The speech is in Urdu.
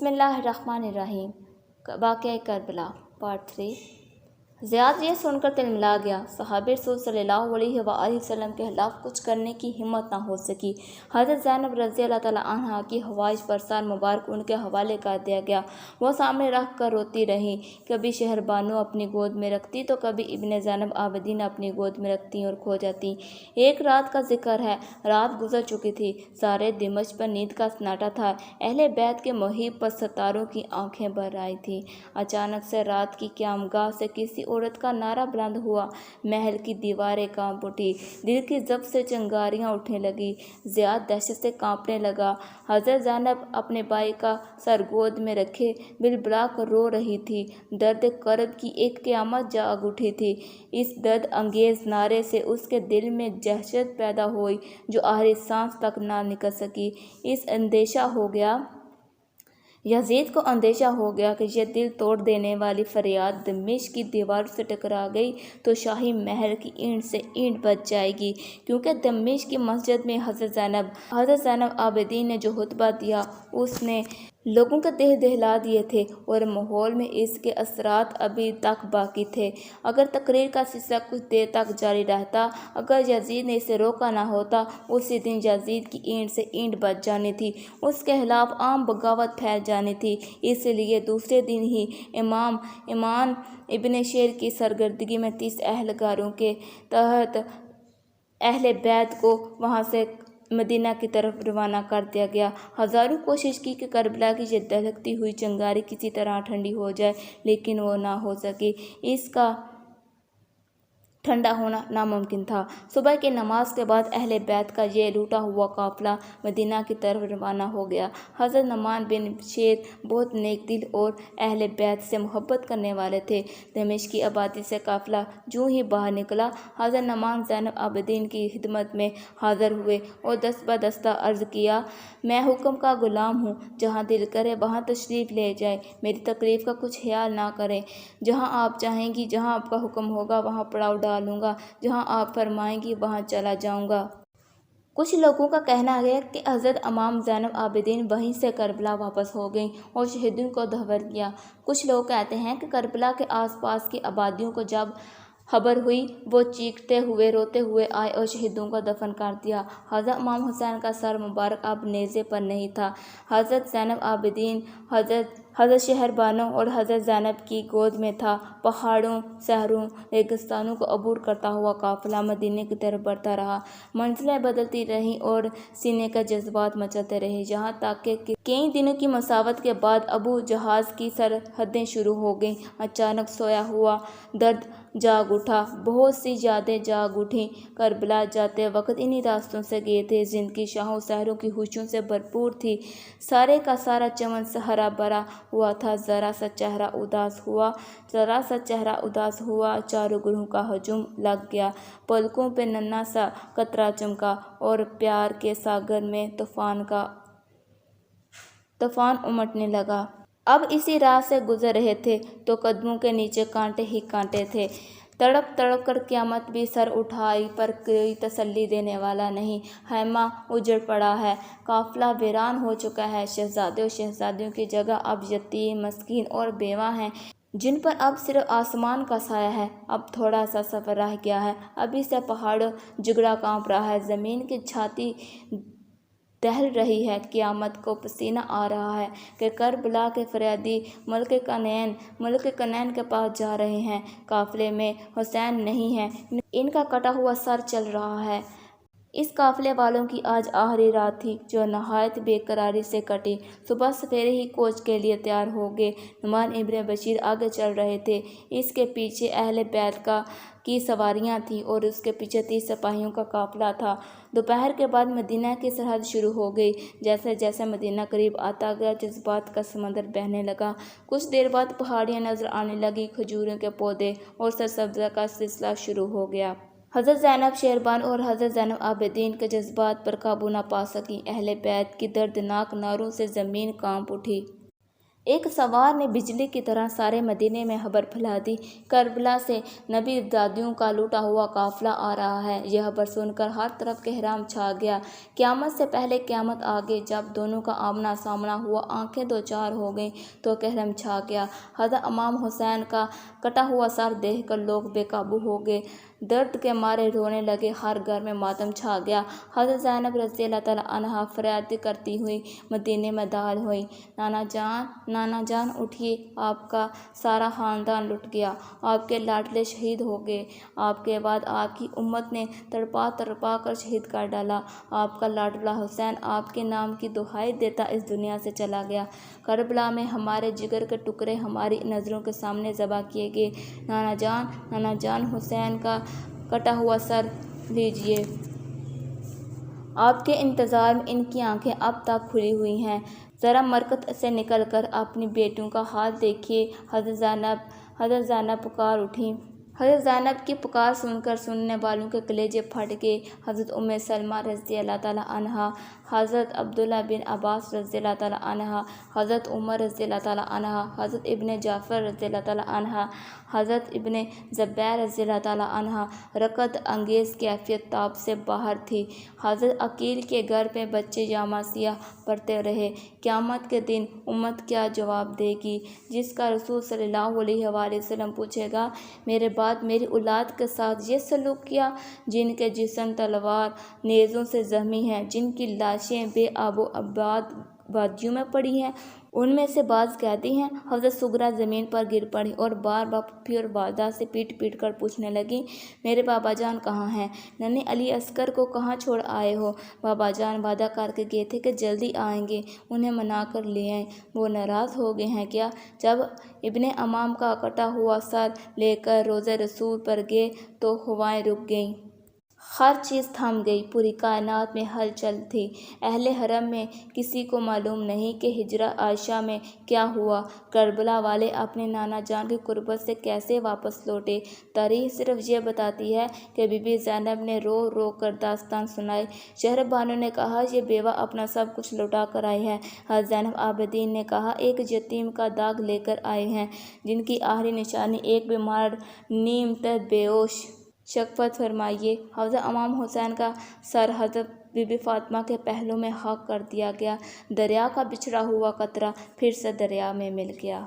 بسم اللہ الرحمن الرحیم۔ واقعہ کربلا پارٹ 3۔ زیاد یہ سن کر تلملا گیا۔ صحابہ رسول صلی اللہ علیہ وآلہ وسلم کے خلاف کچھ کرنے کی ہمت نہ ہو سکی۔ حضرت زینب رضی اللہ تعالیٰ عنہا کی خواہش پر سر مبارک ان کے حوالے کر دیا گیا۔ وہ سامنے رکھ کر روتی رہیں۔ کبھی شہر بانو اپنی گود میں رکھتی تو کبھی ابن زینب عابدین اپنی گود میں رکھتی اور کھو جاتی۔ ایک رات کا ذکر ہے، رات گزر چکی تھی، سارے دمشق پر نیند کا سناٹا تھا۔ اہل بیت کے محیط پر ستاروں کی آنکھیں بھر آئی تھیں۔ اچانک سے رات کی قیامگاہ سے کسی عورت کا نعرہ بلند ہوا۔ محل کی دیواریں کانپ اٹھی، دل کی ضبط سے چنگاریاں اٹھنے لگیں۔ زیاد دہشت سے کانپنے لگا۔ حضرت زینب اپنے بھائی کا سر گود میں رکھے بلبلا کر رو رہی تھی۔ درد کرب کی ایک قیامت جاگ اٹھی تھی۔ اس درد انگیز نعرے سے اس کے دل میں دہشت پیدا ہوئی جو آخری سانس تک نہ نکل سکی۔ یزید کو اندیشہ ہو گیا کہ یہ دل توڑ دینے والی فریاد دمشق کی دیواروں سے ٹکرا گئی تو شاہی محل کی اینٹ سے اینٹ بچ جائے گی، کیونکہ دمشق کی مسجد میں حضرت زینب عابدین نے جو خطبہ دیا اس نے لوگوں کے دل دہلا دیے تھے اور ماحول میں اس کے اثرات ابھی تک باقی تھے۔ اگر تقریر کا سلسلہ کچھ دیر تک جاری رہتا، اگر یزید نے اسے روکا نہ ہوتا، اسی دن یزید کی اینٹ سے اینٹ بچ جانی تھی، اس کے خلاف عام بغاوت پھیل جانی تھی۔ اس لیے دوسرے دن ہی امام ایمان ابن شیر کی سرگردگی میں 30 اہلکاروں کے تحت اہل بیت کو وہاں سے مدینہ کی طرف روانہ کر دیا گیا۔ ہزاروں کوشش کی کہ کربلا کی یہ دھڑکتی ہوئی چنگاری کسی طرح ٹھنڈی ہو جائے، لیکن وہ نہ ہو سکی۔ اس کا ٹھنڈا ہونا ناممکن تھا۔ صبح کی نماز کے بعد اہل بیت کا یہ لوٹا ہوا قافلہ مدینہ کی طرف روانہ ہو گیا۔ حضرت نعمان بن بشیر بہت نیک دل اور اہل بیت سے محبت کرنے والے تھے۔ دمشق کی آبادی سے قافلہ جوں ہی باہر نکلا، حضرت نعمان زینب عابدین کی خدمت میں حاضر ہوئے اور دست بدستہ عرض کیا، میں حکم کا غلام ہوں، جہاں دل کرے وہاں تشریف لے جائیں، میری تکلیف کا کچھ خیال نہ کریں۔ جہاں آپ چاہیں گی، جہاں آپ کا حکم ہوگا وہاں پڑاؤ ڈالوں گا، جہاں آپ فرمائیں گی وہاں چلا جاؤں گا۔ کچھ لوگوں کا کہنا ہے کہ حضرت امام زینب عابدین وہیں سے کربلا واپس ہو گئیں اور شہیدوں کو دفن کیا۔ کچھ لوگ کہتے ہیں کہ کربلا کے آس پاس کی آبادیوں کو جب خبر ہوئی، وہ چیختے ہوئے روتے ہوئے آئے اور شہیدوں کو دفن کر دیا۔ حضرت امام حسین کا سر مبارک اب نیزے پر نہیں تھا۔ حضرت زینب عابدین، حضرت شہر بانو اور حضرت زینب کی گود میں تھا۔ پہاڑوں، صحراؤں، ریگستانوں کو عبور کرتا ہوا قافلہ مدینے کی طرف بڑھتا رہا۔ منزلیں بدلتی رہیں اور سینے کے جذبات مچلتے رہے، یہاں تک کہ کئی دنوں کی مسافت کے بعد ابو جہاز کی سرحدیں شروع ہو گئیں۔ اچانک سویا ہوا درد جاگ اٹھا، بہت سی یادیں جاگ اٹھیں۔ کربلا جاتے وقت انہی راستوں سے گئے تھے، زندگی شاہوں شہروں کی خوشیوں سے بھرپور تھی، سارے کا سارا چمن ہرا بھرا ہوا تھا۔ ذرا سا چہرہ اداس ہوا، چاروں گروہوں کا ہجوم لگ گیا، پلکوں پہ ننھا سا قطرہ چمکا اور پیار کے ساگر میں طوفان امٹنے لگا۔ اب اسی راہ سے گزر رہے تھے تو قدموں کے نیچے کانٹے ہی کانٹے تھے۔ تڑپ تڑپ کر قیامت بھی سر اٹھائی پر کوئی تسلی دینے والا نہیں۔ خیمہ اجڑ پڑا ہے، قافلہ ویران ہو چکا ہے، شہزادے اور شہزادیوں کی جگہ اب یتیم، مسکین اور بیوہ ہیں، جن پر اب صرف آسمان کا سایہ ہے۔ اب تھوڑا سا سفر رہ گیا ہے، ابھی سے پہاڑ جگڑا کانپ رہا ہے، زمین کی چھاتی دہل رہی ہے، قیامت کو پسینہ آ رہا ہے کہ کربلا کے فریادی ملک کنین کے پاس جا رہے ہیں۔ قافلے میں حسین نہیں ہے، ان کا کٹا ہوا سر چل رہا ہے۔ اس قافلے والوں کی آج آخری رات تھی جو نہایت بے قراری سے کٹی۔ صبح سویرے ہی کوچ کے لیے تیار ہو گئے۔ نعمان ابن بشیر آگے چل رہے تھے، اس کے پیچھے اہل بیت کی سواریاں تھیں اور اس کے پیچھے 30 سپاہیوں کا قافلہ تھا۔ دوپہر کے بعد مدینہ کی سرحد شروع ہو گئی۔ جیسے جیسے مدینہ قریب آتا گیا، جذبات کا سمندر بہنے لگا۔ کچھ دیر بعد پہاڑیاں نظر آنے لگیں، کھجوروں کے پودے اور سرسبزی کا سلسلہ شروع ہو گیا۔ حضرت زینب شہربان اور حضرت زینب عابدین کے جذبات پر قابو نہ پا سکیں۔ اہل بیت کی دردناک نعروں سے زمین کانپ اٹھی۔ ایک سوار نے بجلی کی طرح سارے مدینے میں خبر پھیلا دی، کربلا سے نبی دادیوں کا لوٹا ہوا قافلہ آ رہا ہے۔ یہ خبر سن کر ہر طرف کہرام چھا گیا۔ قیامت سے پہلے قیامت آ گئی۔ جب دونوں کا آمنا سامنا ہوا، آنکھیں دو چار ہو گئیں تو کہرام چھا گیا۔ حضرت امام حسین کا کٹا ہوا سر دیکھ کر لوگ بے قابو ہو گئے، درد کے مارے رونے لگے، ہر گھر میں ماتم چھا گیا۔ حضرت زینب رضی اللہ تعالیٰ عنہا فریاد کرتی ہوئی مدینے میں داخل ہوئیں، نانا جان اٹھیے، آپ کا سارا خاندان لٹ گیا، آپ کے لاڈلے شہید ہو گئے، آپ کے بعد آپ کی امت نے تڑپا کر شہید کر ڈالا، آپ کا لاڈلا حسین آپ کے نام کی دہائی دیتا اس دنیا سے چلا گیا، کربلا میں ہمارے جگر کے ٹکڑے ہماری نظروں کے سامنے ذبح کیے گئے، نانا جان حسین کا کٹا ہوا سر لیجیے۔ آپ کے انتظار میں ان کی آنکھیں اب تک کھلی ہوئی ہیں، ذرا مرکز سے نکل کر اپنی بیٹیوں کا حال دیکھیے۔ حضرت زینب پکار اٹھیں۔ حضرت زینب کی پکار سن کر سننے والوں کے کلیجے پھٹ گئے۔ حضرت ام سلمہ رضی اللہ تعالیٰ عنہا، حضرت عبداللہ بن عباس رضی اللہ تعالیٰ عنہ، حضرت عمر رضی اللہ تعالیٰ عنہ، حضرت ابن جعفر رضی اللہ تعالیٰ عنہ، حضرت ابن زبیر رضی اللہ تعالیٰ عنہ رعد انگیز کیفیت تاب سے باہر تھی۔ حضرت عقیل کے گھر میں بچے جامہ سیاہ پڑھتے رہے۔ قیامت کے دن امت کیا جواب دے گی؟ جس کا رسول صلی اللہ علیہ وآلہ وسلم پوچھے گا، میرے بعد میری اولاد کے ساتھ یہ سلوک کیا، جن کے جسم تلوار نیزوں سے زخمی ہیں، جن کی لاشیں بے آب و آباد وادیوں میں پڑی ہیں، ان میں سے بعض کہتی ہیں۔ حضرت سغرا زمین پر گر پڑی اور بار بار پھپھی اور والدہ سے پیٹ کر پوچھنے لگی، میرے بابا جان کہاں ہیں؟ ننھے علی اصغر کو کہاں چھوڑ آئے ہو؟ بابا جان وعدہ کر کے گئے تھے کہ جلدی آئیں گے، انہیں منا کر لے آئیں، وہ ناراض ہو گئے ہیں کیا؟ جب ابن امام کا کٹا ہوا سر لے کر روضہ رسول پر گئے تو ہوائیں رک گئیں۔ ہر چیز تھم گئی، پوری کائنات میں ہلچل تھی۔ اہل حرم میں کسی کو معلوم نہیں کہ حجرہ عائشہ میں کیا ہوا، کربلا والے اپنے نانا جان کی قربت سے کیسے واپس لوٹے۔ تاریخ صرف یہ بتاتی ہے کہ بی بی زینب نے رو رو کر داستان سنائی۔ شہر بانو نے کہا، یہ بیوہ اپنا سب کچھ لوٹا کر آئی ہے۔ حضرت زینب عابدین نے کہا، ایک یتیم کا داغ لے کر آئے ہیں، جن کی آخری نشانی ایک بیمار نیم تن بے ہوش۔ شفقت فرمائیے۔ حضرت امام حسین کا سر حضرت بی بی فاطمہ کے پہلو میں خاک کر دیا گیا۔ دریا کا بچھڑا ہوا قطرہ پھر سے دریا میں مل گیا۔